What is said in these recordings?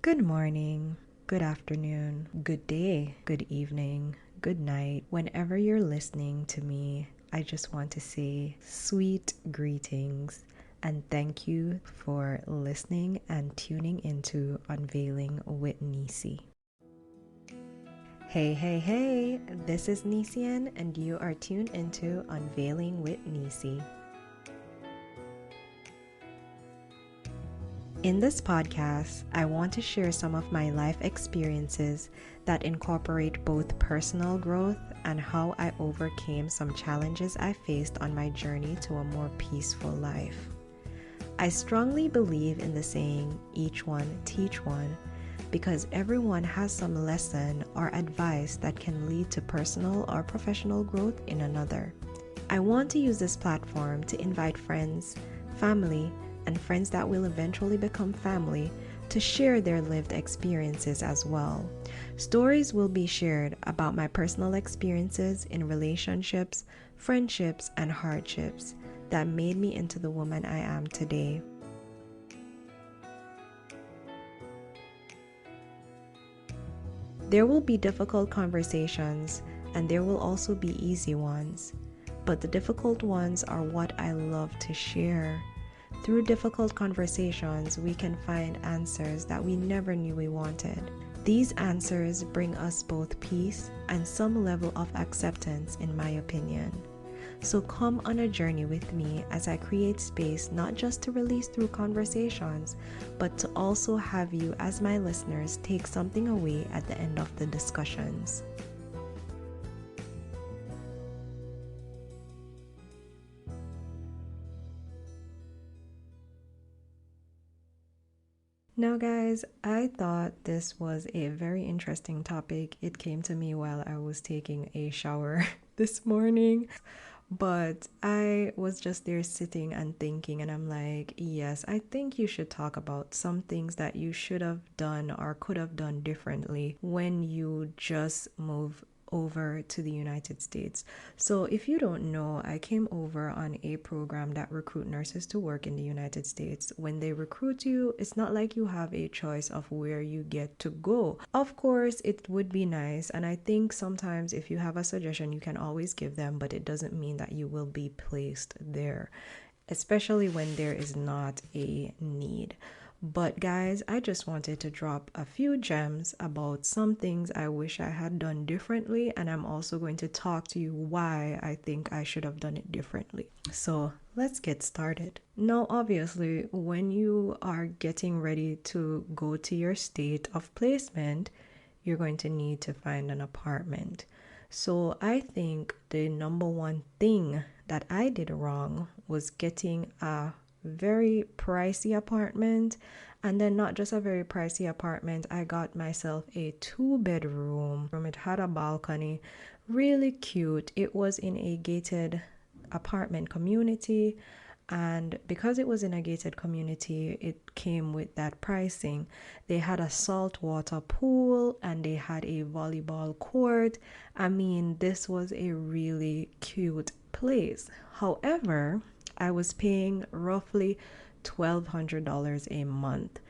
Good morning, good afternoon, good day, good evening, good night. Whenever you're listening to me, I just want to say sweet greetings and thank you for listening and tuning into Unveiling with Nisi. Hey, hey, hey, this is Nisian and you are tuned into Unveiling with Nisi. In this podcast, I want to share some of my life experiences that incorporate both personal growth and how I overcame some challenges I faced on my journey to a more peaceful life. I strongly believe in the saying, each one teach one, because everyone has some lesson or advice that can lead to personal or professional growth in another. I want to use this platform to invite friends, family, and friends that will eventually become family to share their lived experiences as well. Stories will be shared about my personal experiences in relationships, friendships, and hardships that made me into the woman I am today. There will be difficult conversations and there will also be easy ones, but the difficult ones are what I love to share. Through difficult conversations, we can find answers that we never knew we wanted. These answers bring us both peace and some level of acceptance, in my opinion. So come on a journey with me as I create space not just to release through conversations, but to also have you as my listeners take something away at the end of the discussions. Now, guys, I thought this was a very interesting topic. It came to me while I was taking a shower this morning, but I was just there sitting and thinking, and I'm like, yes, I think you should talk about some things that you should have done or could have done differently when you just move over to the United States. So if you don't know, I came over on a program that recruit nurses to work in the United States. When they recruit you, it's not like you have a choice of where you get to go. Of course, it would be nice, and I think sometimes if you have a suggestion, you can always give them, but it doesn't mean that you will be placed there, especially when there is not a need. But guys, I just wanted to drop a few gems about some things I wish I had done differently, and I'm also going to talk to you why I think I should have done it differently. So let's get started. Now, obviously, when you are getting ready to go to your state of placement, you're going to need to find an apartment. So I think the number one thing that I did wrong was getting a very pricey apartment, and then not just a very pricey apartment, I got myself a 2-bedroom. It had a balcony, really cute. It was in a gated apartment community, and because it was in a gated community, it came with that pricing. They had a saltwater pool and they had a volleyball court. I mean, this was a really cute place. However, I was paying roughly $1,200 a month.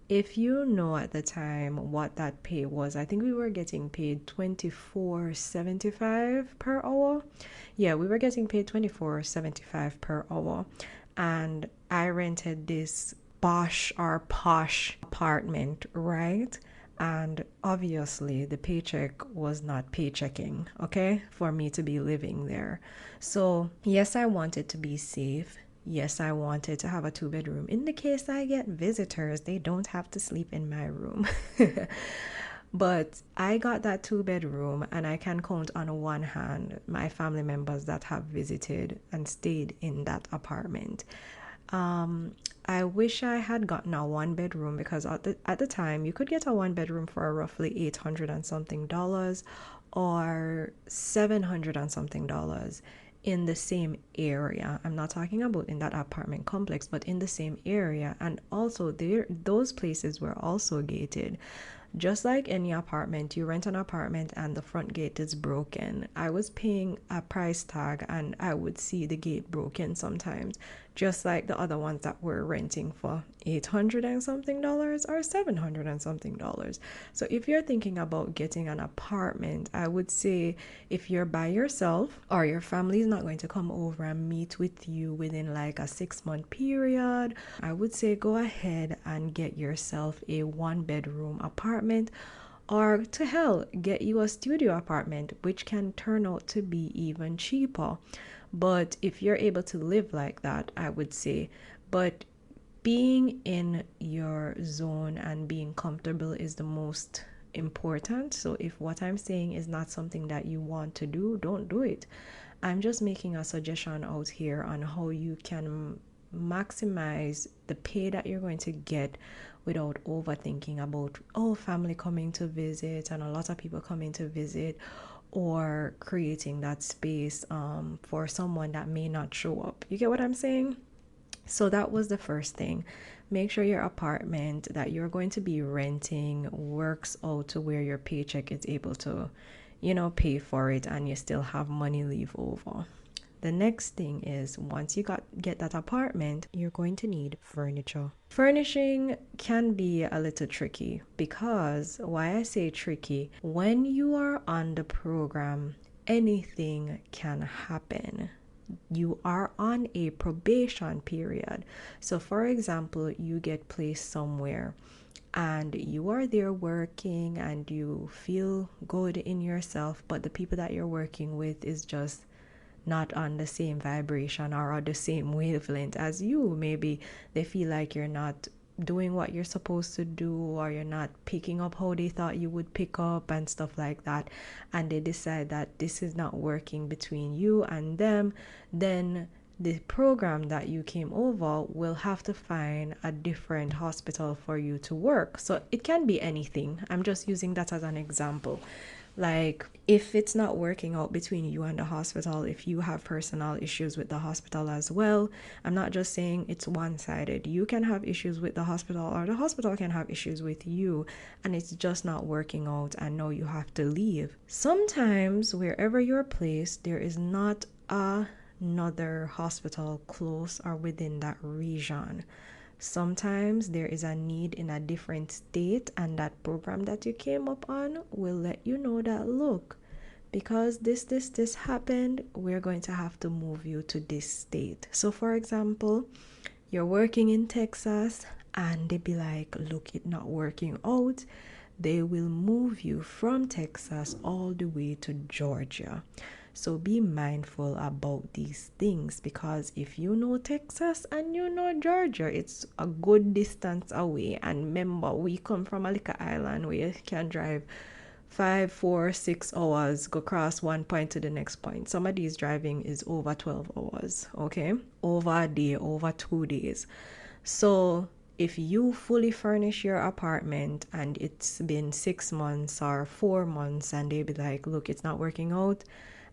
If you know at the time what that pay was, I think we were getting paid $24.75 per hour. Yeah, we were getting paid $24.75 per hour. And I rented this posh apartment, right? And obviously, the paycheck was not paychecking, okay, for me to be living there. So, yes, I wanted to be safe. Yes, I wanted to have a 2-bedroom. In the case I get visitors, they don't have to sleep in my room. But I got that 2-bedroom, and I can count on one hand my family members that have visited and stayed in that apartment. Um, I wish I had gotten a 1-bedroom because at the time you could get a 1-bedroom for roughly 800 and something dollars or 700 and something dollars in the same area. I'm not talking about in that apartment complex, but in the same area. And also those places were also gated. Just like any apartment, you rent an apartment and the front gate is broken. I was paying a price tag and I would see the gate broken sometimes, just like the other ones that were renting for 800 and something dollars or 700 and something dollars. So if you're thinking about getting an apartment, I would say if you're by yourself or your family is not going to come over and meet with you within like a 6-month period, I would say go ahead and get yourself a 1-bedroom apartment, or to hell, get you a studio apartment, which can turn out to be even cheaper. But if you're able to live like that, I would say, but being in your zone and being comfortable is the most important. So if what I'm saying is not something that you want to do, don't do it. I'm just making a suggestion out here on how you can maximize the pay that you're going to get without overthinking about, oh, family coming to visit and a lot of people coming to visit, or creating that space for someone that may not show up. You get what I'm saying? So that was the first thing. Make sure your apartment that you're going to be renting works out to where your paycheck is able to, pay for it and you still have money leave over. The next thing is once you get that apartment, you're going to need furniture. Furnishing can be a little tricky because why I say tricky, when you are on the program, anything can happen. You are on a probation period. So for example, you get placed somewhere and you are there working and you feel good in yourself, but the people that you're working with is just not on the same vibration or on the same wavelength as you. Maybe they feel like you're not doing what you're supposed to do, or you're not picking up how they thought you would pick up and stuff like that, and they decide that this is not working between you and them, then the program that you came over will have to find a different hospital for you to work. So it can be anything. I'm just using that as an example. Like, if it's not working out between you and the hospital, if you have personal issues with the hospital as well, I'm not just saying it's one-sided. You can have issues with the hospital, or the hospital can have issues with you, and it's just not working out, and now you have to leave. Sometimes, wherever you're placed, there is not another hospital close or within that region. Sometimes there is a need in a different state, and that program that you came up on will let you know that, look, because this happened, we're going to have to move you to this state. So for example, you're working in Texas and they be like, look, it's not working out. They will move you from Texas all the way to Georgia. So be mindful about these things, because if you know Texas and you know Georgia, it's a good distance away. And remember, we come from a little island where you can drive 5, 4, 6 hours, go across one point to the next point. Some of these driving is over 12 hours, okay? Over a day, over 2 days. So if you fully furnish your apartment and it's been 6 months or 4 months and they be like, look, it's not working out,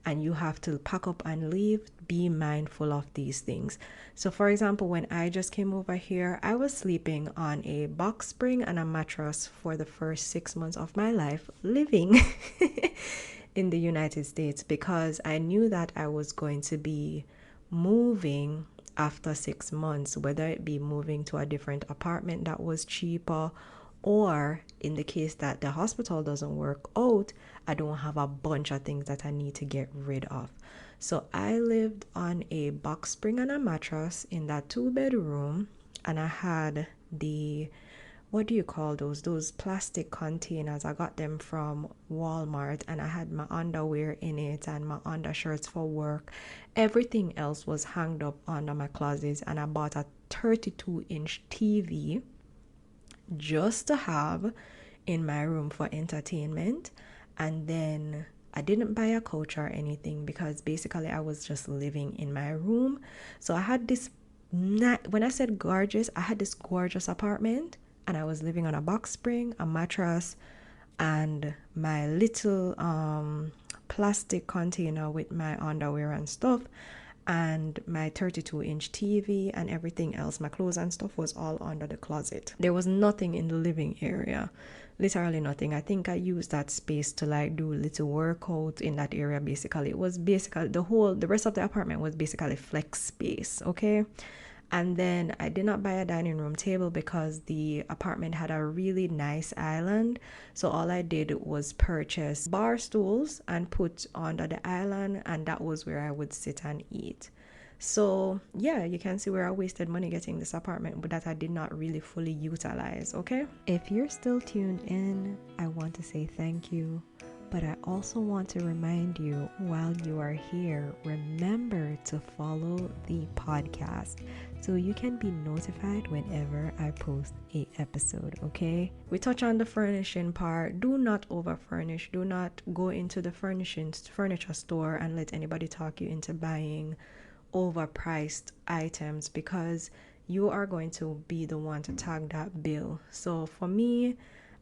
and you have to pack up and leave, be mindful of these things. So for example, when I just came over here, I was sleeping on a box spring and a mattress for the first 6 months of my life living in the United States, because I knew that I was going to be moving after 6 months, whether it be moving to a different apartment that was cheaper, or in the case that the hospital doesn't work out, I don't have a bunch of things that I need to get rid of. So I lived on a box spring and a mattress in that 2-bedroom, and I had the, what do you call those plastic containers. I got them from Walmart, and I had my underwear in it and my undershirts for work. Everything else was hanged up under my closets, and I bought a 32-inch TV just to have in my room for entertainment. And then I didn't buy a couch or anything, because basically I was just living in my room. So I had this, when I said gorgeous, I had this gorgeous apartment, and I was living on a box spring, a mattress, and my little plastic container with my underwear and stuff. and my 32-inch TV and everything else, my clothes and stuff, was all under the closet. There was nothing in the living area, literally nothing. I think I used that space to like do little workout in that area. Basically, it was basically the rest of the apartment was basically flex space. Okay. And then I did not buy a dining room table because the apartment had a really nice island. So all I did was purchase bar stools and put under the island, and that was where I would sit and eat. So yeah, you can see where I wasted money getting this apartment, but that I did not really fully utilize. Okay. If you're still tuned in, I want to say thank you. But I also want to remind you, while you are here, remember to follow the podcast so you can be notified whenever I post a episode, okay? We touch on the furnishing part. Do not over furnish. Do not go into the furniture store and let anybody talk you into buying overpriced items, because you are going to be the one to tag that bill. So for me,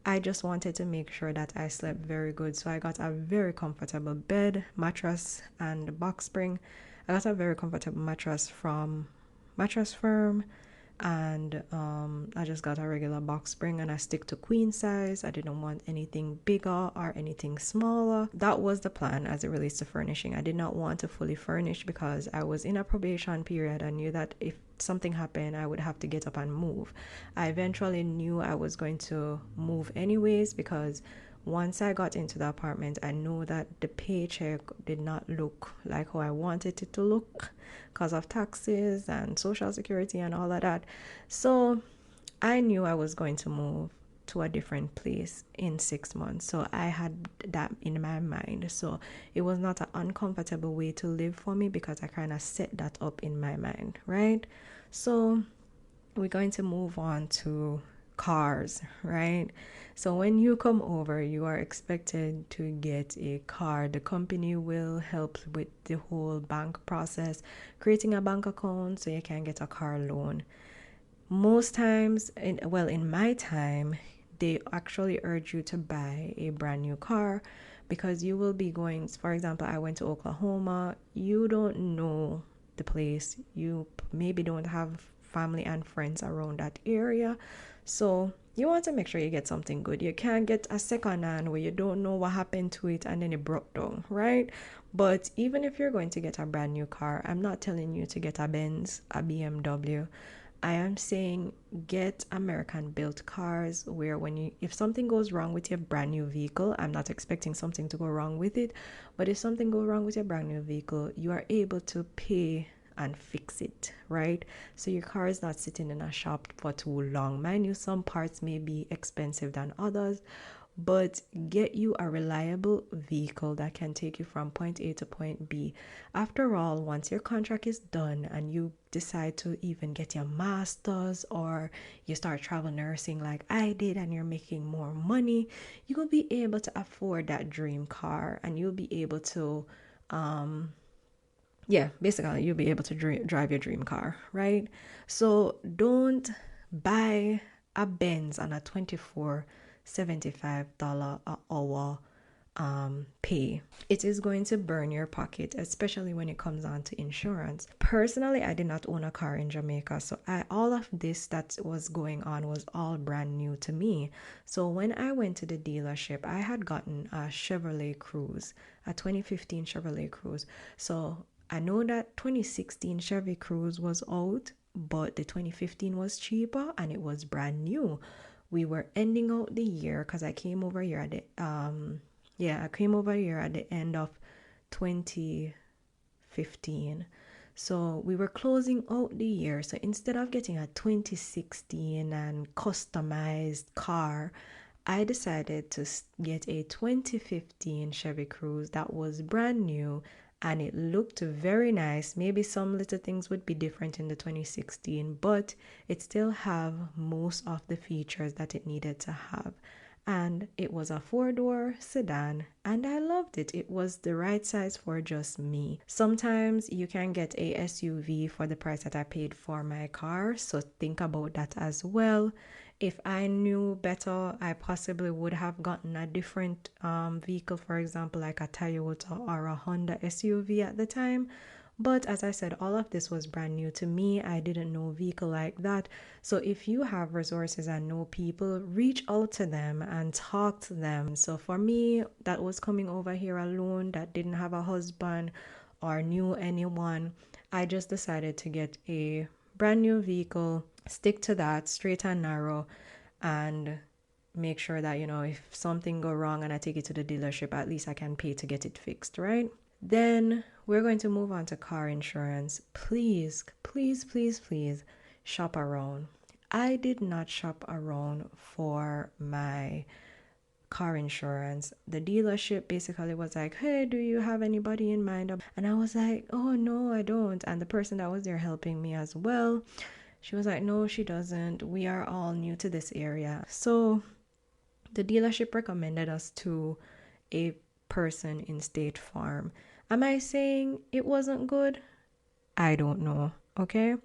I just wanted to make sure that I slept very good. So I got a very comfortable bed, mattress, and box spring. I got a very comfortable mattress from Mattress Firm, and I just got a regular box spring, and I stick to queen size. I didn't want anything bigger or anything smaller. That was the plan as it relates to furnishing. I did not want to fully furnish because I was in a probation period. I knew that if something happened, I would have to get up and move. I eventually knew I was going to move anyways, because once I got into the apartment, I know that the paycheck did not look like how I wanted it to look because of taxes and social security and all of that. So I knew I was going to move to a different place in 6 months. So I had that in my mind. So it was not an uncomfortable way to live for me, because I kind of set that up in my mind, right? So we're going to move on to cars, right? So when you come over, you are expected to get a car. The company will help with the whole bank process, creating a bank account so you can get a car loan. Most times, in my time, they actually urge you to buy a brand new car, because you will be going, for example, I went to Oklahoma. You don't know the place. You maybe don't have family and friends around that area. So you want to make sure you get something good. You can't get a second hand where you don't know what happened to it and then it broke down, right? But even if you're going to get a brand new car, I'm not telling you to get a Benz, a BMW. I am saying get American built cars where if something goes wrong with your brand new vehicle, I'm not expecting something to go wrong with it, but if something goes wrong with your brand new vehicle, you are able to pay and fix it, right? So your car is not sitting in a shop for too long. Mind you, some parts may be expensive than others, but get you a reliable vehicle that can take you from point A to point B. After all, once your contract is done and you decide to even get your master's, or you start travel nursing like I did and you're making more money, you will be able to afford that dream car, and you'll be able to basically you'll be able to drive your dream car, right? So don't buy a Benz on a $24.75 an hour pay. It is going to burn your pocket, especially when it comes on to insurance. Personally, I did not own a car in Jamaica, so all of this that was going on was all brand new to me. So when I went to the dealership, I had gotten a Chevrolet Cruze, a 2015 Chevrolet Cruze. So I know that 2016 Chevy Cruze was out, but the 2015 was cheaper and it was brand new. We were ending out the year because I came over here at the end of 2015. So we were closing out the year. So instead of getting a 2016 and customized car, I decided to get a 2015 Chevy Cruze that was brand new, and it looked very nice. Maybe some little things would be different in the 2016, but it still have most of the features that it needed to have. And it was a 4-door sedan, and I loved it. It was the right size for just me. Sometimes you can get a SUV for the price that I paid for my car, so think about that as well. If I knew better, I possibly would have gotten a different vehicle, for example, like a Toyota or a Honda SUV at the time. But as I said, all of this was brand new to me. I didn't know vehicle like that. So if you have resources and know people, reach out to them and talk to them. So for me, that was coming over here alone, that didn't have a husband or knew anyone, I just decided to get a brand new vehicle, stick to that straight and narrow, and make sure that, if something go wrong and I take it to the dealership, at least I can pay to get it fixed, right? Then we're going to move on to car insurance. Please, please, please, please shop around. I did not shop around for my car insurance. The dealership basically was like, hey, do you have anybody in mind? And I was like, oh, no, I don't. And the person that was there helping me as well, she was like, no, she doesn't. We are all new to this area. So the dealership recommended us to a person in State Farm. Am I saying it wasn't good? I don't know. Okay.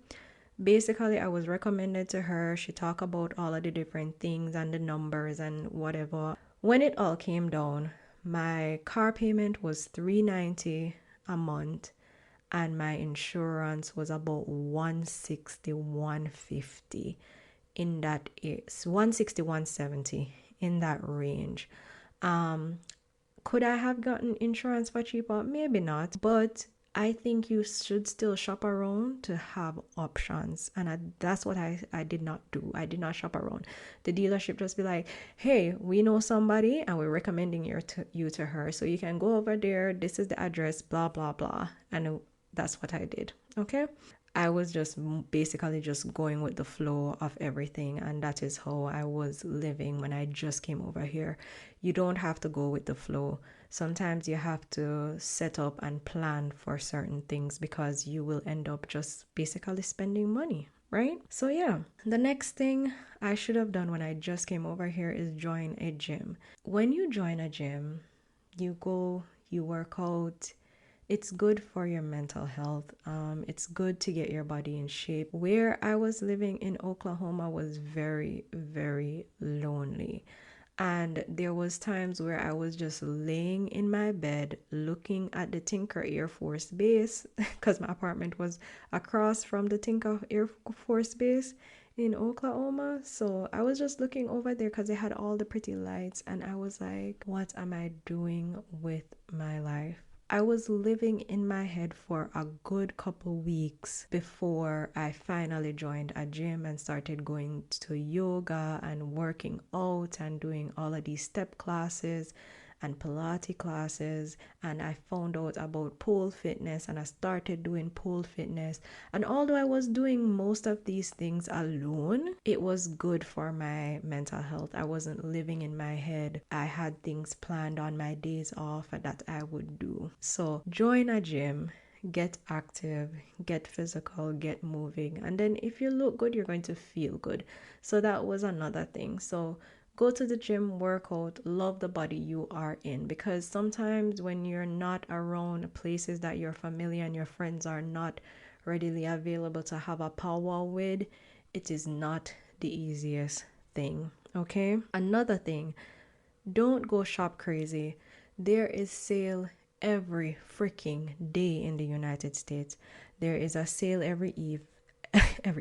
Basically, I was recommended to her. She talked about all of the different things and the numbers and whatever. When it all came down, my car payment was $390 a month and my insurance was about 160, 150 in that is 160, 170 in that range. Could I have gotten insurance for cheaper? Maybe not, but I think you should still shop around to have options. And that's what I did not do. I did not shop around. The dealership just be like, hey, we know somebody and we're recommending you to her. So you can go over there. This is the address, blah, blah, blah. And that's what I did. Okay. I was just basically just going with the flow of everything, and that is how I was living when I just came over here. You don't have to go with the flow. Sometimes you have to set up and plan for certain things because you will end up just basically spending money, right? So yeah, the next thing I should have done when I just came over here is join a gym. When you join a gym, you go, you work out. It's good for your mental health. It's good to get your body in shape. Where I was living in Oklahoma was very, very lonely. And there was times where I was just laying in my bed looking at the Tinker Air Force Base because my apartment was across from the Tinker Air Force Base in Oklahoma. So I was just looking over there because they had all the pretty lights and I was like, what am I doing with my life? I was living in my head for a good couple weeks before I finally joined a gym and started going to yoga and working out and doing all of these step classes and Pilates classes, and I found out about pole fitness and I started doing pole fitness. And although I was doing most of these things alone, it was good for my mental health. I wasn't living in my head. I had things planned on my days off that I would do. So join a gym, get active, get physical, get moving, and then if you look good, you're going to feel good. So that was another thing. So go to the gym, work out, love the body you are in, because sometimes when you're not around places that you're familiar and your friends are not readily available to have a powwow with, it is not the easiest thing. Okay, another thing, don't go shop crazy. There is sale every freaking day in the United States. There is a sale every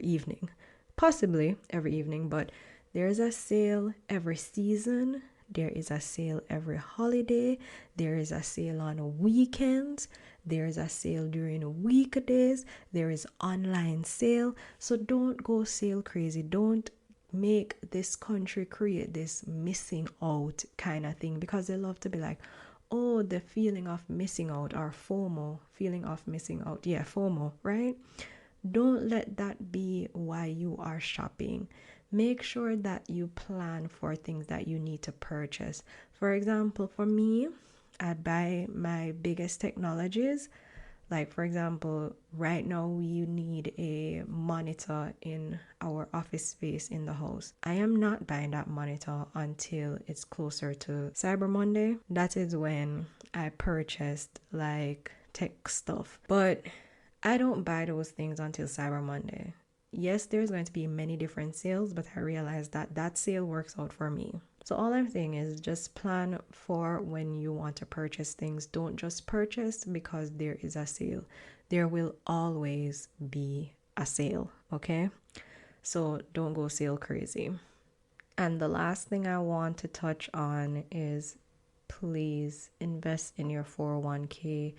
evening, possibly every evening, but there is a sale every season. There is a sale every holiday. There is a sale on weekends. There is a sale during weekdays. There is online sale. So don't go sale crazy. Don't make this country create this missing out kind of thing, because they love to be like, oh, the feeling of missing out, or FOMO, feeling of missing out. Yeah, FOMO, right? Don't let that be why you are shopping. Make sure that you plan for things that you need to purchase. For example, for me, I buy my biggest technologies. Like, for example, right now we need a monitor in our office space in the house. I am not buying that monitor until it's closer to Cyber Monday. That is when I purchased like tech stuff. But I don't buy those things until Cyber Monday. Yes, there's going to be many different sales, but I realized that that sale works out for me. So all I'm saying is just plan for when you want to purchase things. Don't just purchase because there is a sale. There will always be a sale, okay? So don't go sale crazy. And the last thing I want to touch on is please invest in your 401k.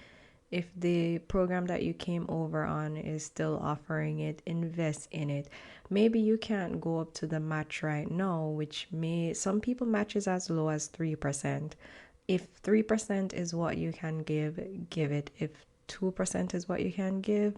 If the program that you came over on is still offering it, invest in it. Maybe you can't go up to the match right now, which may some people matches as low as 3%. If 3% is what you can give, give it. If 2% is what you can give,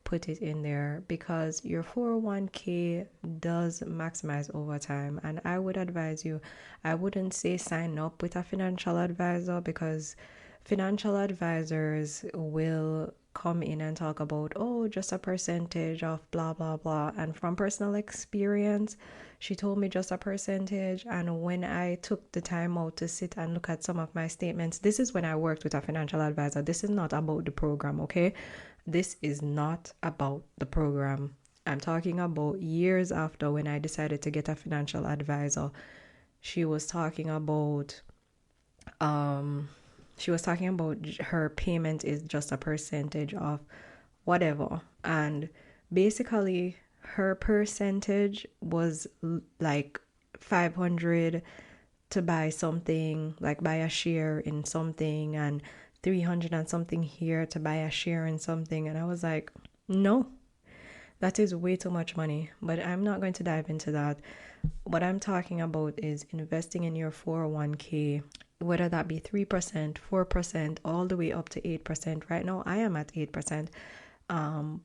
put it in there, because your 401k does maximize over time. And I would advise you, I wouldn't say sign up with a financial advisor, because financial advisors will come in and talk about, oh, just a percentage of blah blah blah. And from personal experience, she told me just a percentage. And when I took the time out to sit and look at some of my statements, this is when I worked with a financial advisor. This is not about the program, okay? This is not about the program. I'm talking about years after, when I decided to get a financial advisor. She was talking about her payment is just a percentage of whatever. And basically her percentage was like 500 to buy something, like buy a share in something, and 300 and something here to buy a share in something. And I was like, no, that is way too much money. But I'm not going to dive into that. What I'm talking about is investing in your 401k, whether that be 3%, 4%, all the way up to 8%. Right now, I am at 8%.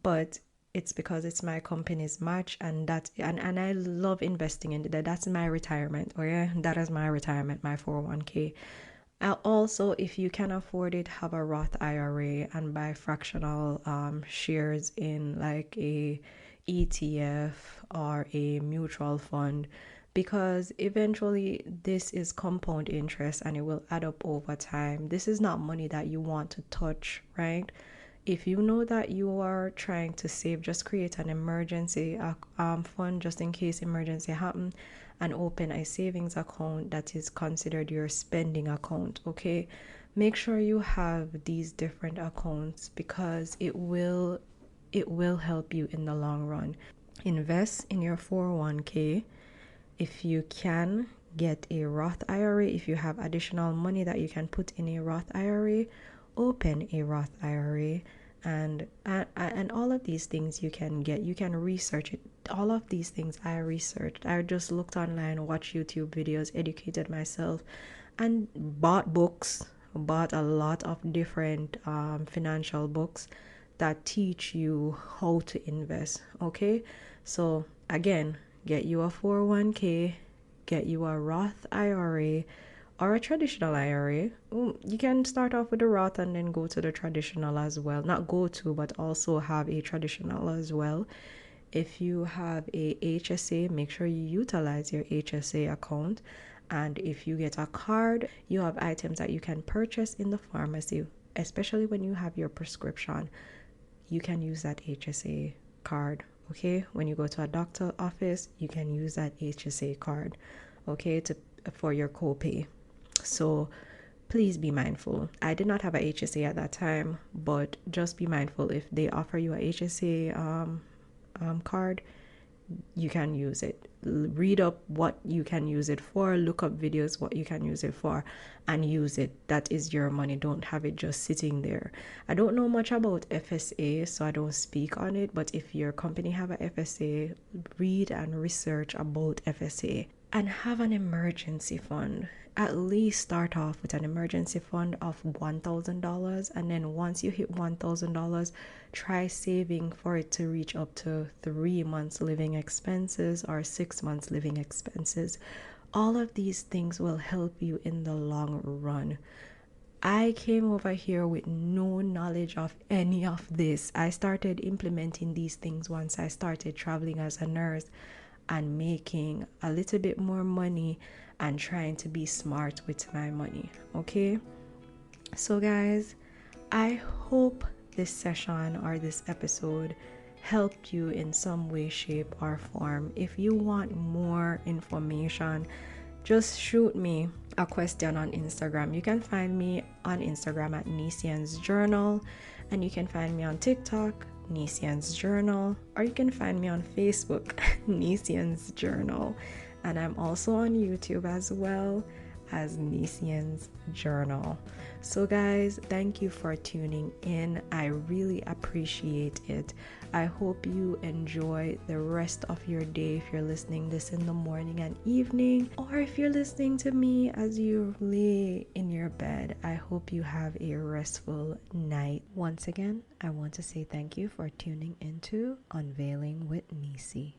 But it's because it's my company's match, and I love investing in that. That's my retirement. Okay, that is my retirement, my 401k. Also, if you can afford it, have a Roth IRA and buy fractional shares in like a ETF or a mutual fund, because eventually this is compound interest and it will add up over time. This is not money that you want to touch, right? If you know that you are trying to save, just create an emergency fund just in case emergency happen, and open a savings account that is considered your spending account, okay? Make sure you have these different accounts, because it will help you in the long run. Invest in your 401k. If you can, get a Roth IRA. If you have additional money that you can put in a Roth IRA, open a Roth IRA. And all of these things you can get, you can research it. All of these things I researched. I just looked online, watched YouTube videos, educated myself, and bought books. Bought a lot of different financial books that teach you how to invest. Okay, so again, get you a 401k, get you a Roth IRA, or a traditional IRA. You can start off with the Roth and then go to the traditional as well. Not go to, but also have a traditional as well. If you have a HSA, make sure you utilize your HSA account. And if you get a card, you have items that you can purchase in the pharmacy, especially when you have your prescription. You can use that HSA card, okay? When you go to a doctor office, you can use that HSA card, okay, for your copay. So please be mindful. I did not have a HSA at that time, but just be mindful. If they offer you a HSA card, you can use it. Read up what you can use it for, look up videos what you can use it for, and use it. That is your money. Don't have it just sitting there. I don't know much about FSA, so I don't speak on it, but if your company have a FSA, read and research about FSA. And have an emergency fund. At least start off with an emergency fund of $1,000, and then once you hit $1,000, try saving for it to reach up to 3 months living expenses or 6 months living expenses. All of these things will help you in the long run. I came over here with no knowledge of any of this. I started implementing these things once I started traveling as a nurse and making a little bit more money and trying to be smart with my money, okay? So guys, I hope this session or this episode helped you in some way, shape, or form. If you want more information, just shoot me a question on Instagram. You can find me on Instagram at Nisian's Journal, and you can find me on TikTok, Nisian's Journal, or you can find me on Facebook, Nisian's Journal. And I'm also on YouTube as well as Nisian's Journal. So guys, thank you for tuning in. I really appreciate it. I hope you enjoy the rest of your day if you're listening this in the morning and evening, or if you're listening to me as you lay in your bed. I hope you have a restful night. Once again, I want to say thank you for tuning into Unveiling with Nisi.